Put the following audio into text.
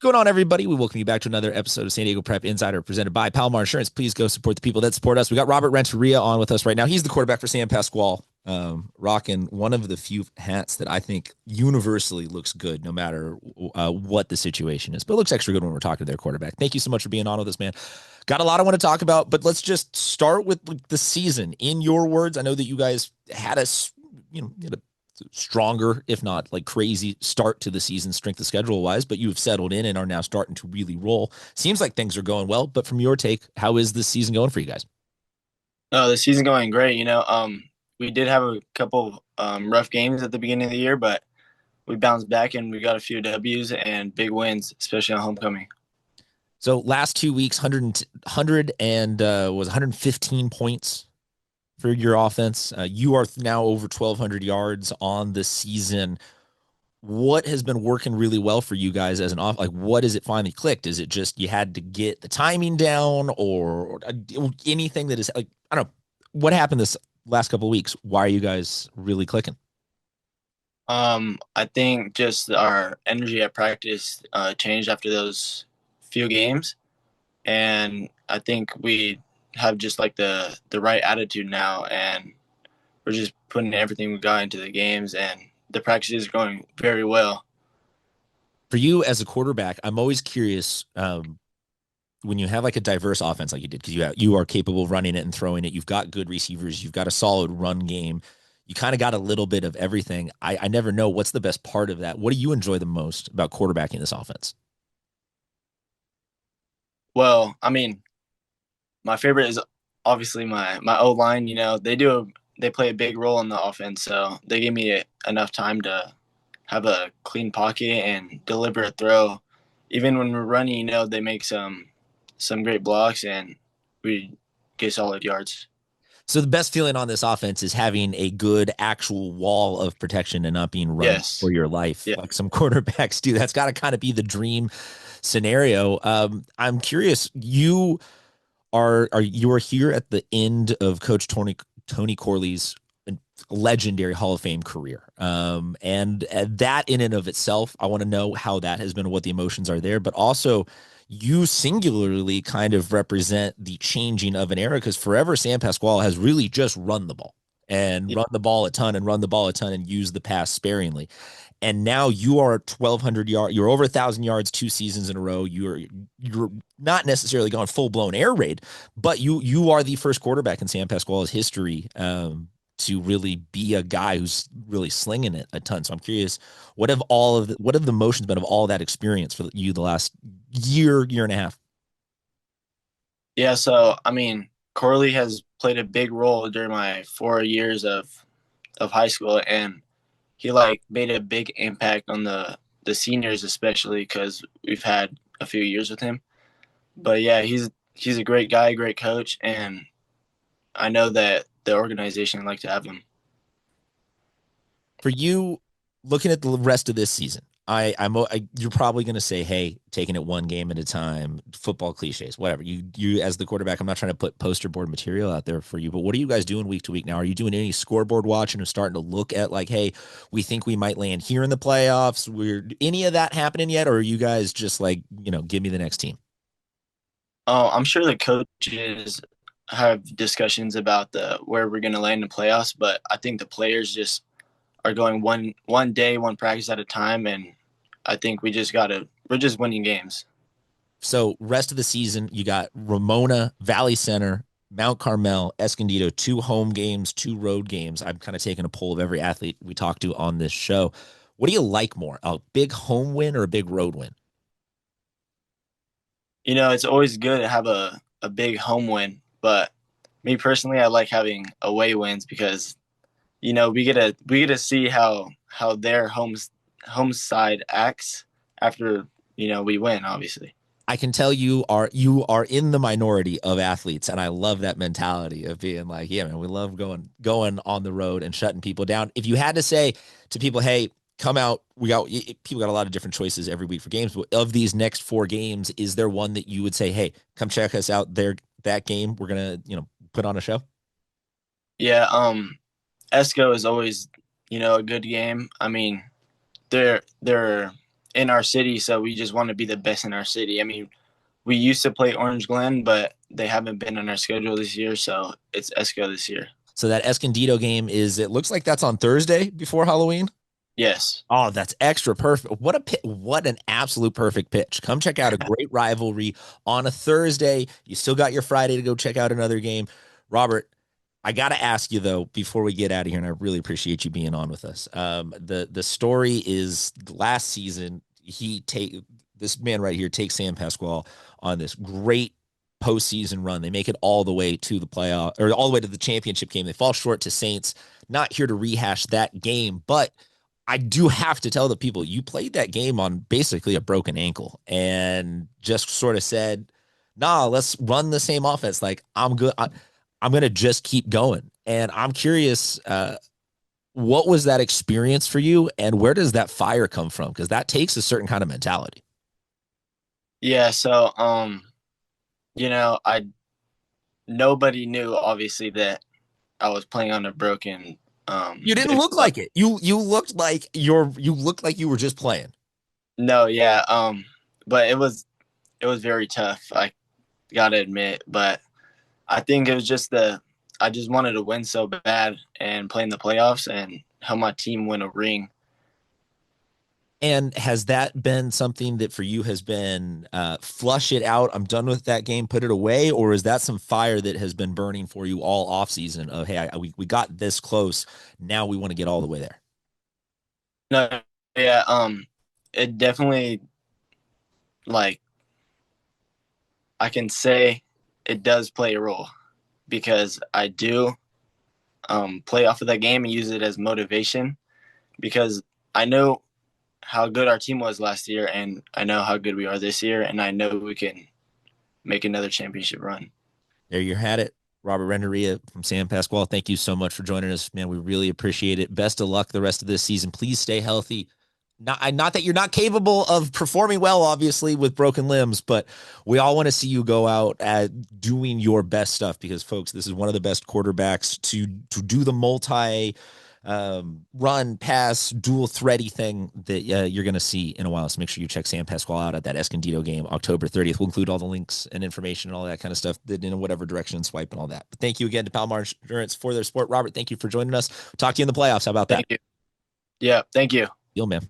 Going on, everybody? We welcome you back to another episode of San Diego Prep Insider presented by Palomar Insurance. Please go support the people that support us. We got Robert Renteria on with us right now. He's the quarterback for Sam Pasqual, rocking one of the few hats that I think universally looks good no matter what the situation is. But it looks extra good when we're talking to their quarterback. Thank you so much for being on with us, man. Got a lot I want to talk about, but let's just start with the season. In your words, I know that you guys had had a stronger, if not like crazy start to the season strength of schedule wise, but you've settled in and are now starting to really roll. Seems like things are going well, but from your take, how is this season going for you guys? The season going great. We did have a couple rough games at the beginning of the year, but we bounced back and we got a few W's and big wins, especially on homecoming. So last 2 weeks, 100 and was 115 points for your offense. You are now over 1,200 yards on the season. What has been working really well for you guys as an off? Like, what is it finally clicked? Is it just you had to get the timing down, or anything that is like, I don't know, what happened this last couple of weeks? Why are you guys really clicking? I think just our energy at practice changed after those few games, and I think we have just like the right attitude now, and we're just putting everything we got into the games, and the practices are going very well. For you as a quarterback, I'm always curious when you have like a diverse offense like you did, because you are capable of running it and throwing it. You've got good receivers. You've got a solid run game. You kind of got a little bit of everything. I never know what's the best part of that. What do you enjoy the most about quarterbacking this offense? Well, I mean, my favorite is obviously my O line. They play a big role in the offense, so they give me enough time to have a clean pocket and deliver a throw. Even when we're running, they make some great blocks and we get solid yards. So the best feeling on this offense is having a good actual wall of protection and not being run for Yes. your life Yeah. like some quarterbacks do. That's got to kind of be the dream scenario. I'm curious. You are here at the end of Coach Tony Corley's legendary Hall of Fame career, and that in and of itself, I want to know how that has been, what the emotions are there, but also you singularly kind of represent the changing of an era, because forever Sam Pasquale has really just run the ball and Yeah. run the ball a ton and run the ball a ton and use the pass sparingly. And now you are 1,200 yards. You're over 1,000 yards 2 seasons in a row. You're not necessarily going full blown air raid, but you are the first quarterback in Sam Pasquale's history to really be a guy who's really slinging it a ton. So I'm curious, what have the motions been of all that experience for you the last year and a half? Yeah. So, I mean, Corley has played a big role during my 4 years of high school, and he like made a big impact on the seniors, especially because we've had a few years with him. But yeah, he's a great guy, great coach, and I know that the organization would like to have him. For you, looking at the rest of this season, you're probably going to say, "Hey, taking it one game at a time." Football cliches, whatever. You as the quarterback, I'm not trying to put poster board material out there for you, but what are you guys doing week to week now? Are you doing any scoreboard watching and starting to look at like, "Hey, we think we might land here in the playoffs"? We're any of that happening yet, or are you guys just like, give me the next team? Oh, I'm sure the coaches have discussions about the where we're going to land in the playoffs, but I think the players just are going one day, one practice at a time, and I think we're just winning games. So rest of the season, you got Ramona, Valley Center, Mount Carmel, Escondido, 2 home games, 2 road games. I'm kind of taking a poll of every athlete we talk to on this show. What do you like more, a big home win or a big road win? It's always good to have a big home win, but me personally, I like having away wins because we get to see how their home side acts after we win, obviously. I can tell you are in the minority of athletes, and I love that mentality of being like, yeah, man, we love going on the road and shutting people down. If you had to say to people, hey, come out, people got a lot of different choices every week for games, but of these next 4 games, is there one that you would say, hey, come check us out there, that game, we're gonna put on a show? Yeah, Esco is always a good game. I mean, they're in our city, so we just want to be the best in our city. I mean, we used to play Orange Glen, but they haven't been on our schedule this year, so it's Esco this year. So that Escondido game it looks like that's on Thursday before Halloween. Yes. Oh, that's extra perfect. What an absolute perfect pitch. Come check out a great rivalry on a Thursday. You still got your Friday to go check out another game. Robert, I got to ask you though before we get out of here, and I really appreciate you being on with us. The story is last season this man right here takes Sam Pasqual on this great postseason run. They make it all the way to the playoff or all the way to the championship game. They fall short to Saints. Not here to rehash that game, but I do have to tell the people you played that game on basically a broken ankle and just sort of said, nah, let's run the same offense. Like I'm good. I'm going to just keep going. And I'm curious, what was that experience for you and where does that fire come from? Because that takes a certain kind of mentality. Yeah, so I nobody knew obviously that I was playing on a broken You didn't look like it. You looked like you looked like you were just playing. no, yeah, but it was very tough. I gotta admit, but I think it was just I just wanted to win so bad and play in the playoffs and help my team win a ring. And has that been something that for you has been flush it out? I'm done with that game, put it away, or is that some fire that has been burning for you all off season? Of hey, we got this close, now we want to get all the way there. No, yeah, it definitely like I can say it does play a role because I do play off of that game and use it as motivation because I know how good our team was last year and I know how good we are this year and I know we can make another championship run. There you had it. Robert Renteria from San Pasqual. Thank you so much for joining us, man. We really appreciate it. Best of luck the rest of this season. Please stay healthy. Not that you're not capable of performing well, obviously, with broken limbs, but we all want to see you go out at doing your best stuff because, folks, this is one of the best quarterbacks to do the multi run, pass, dual thready thing that you're going to see in a while. So make sure you check Sam Pasquale out at that Escondido game, October 30th. We'll include all the links and information and all that kind of stuff that in whatever direction swipe and all that. But thank you again to Palomar Insurance for their support. Robert, thank you for joining us. Talk to you in the playoffs. How about that? Thank you. Yeah, thank you. Deal, man.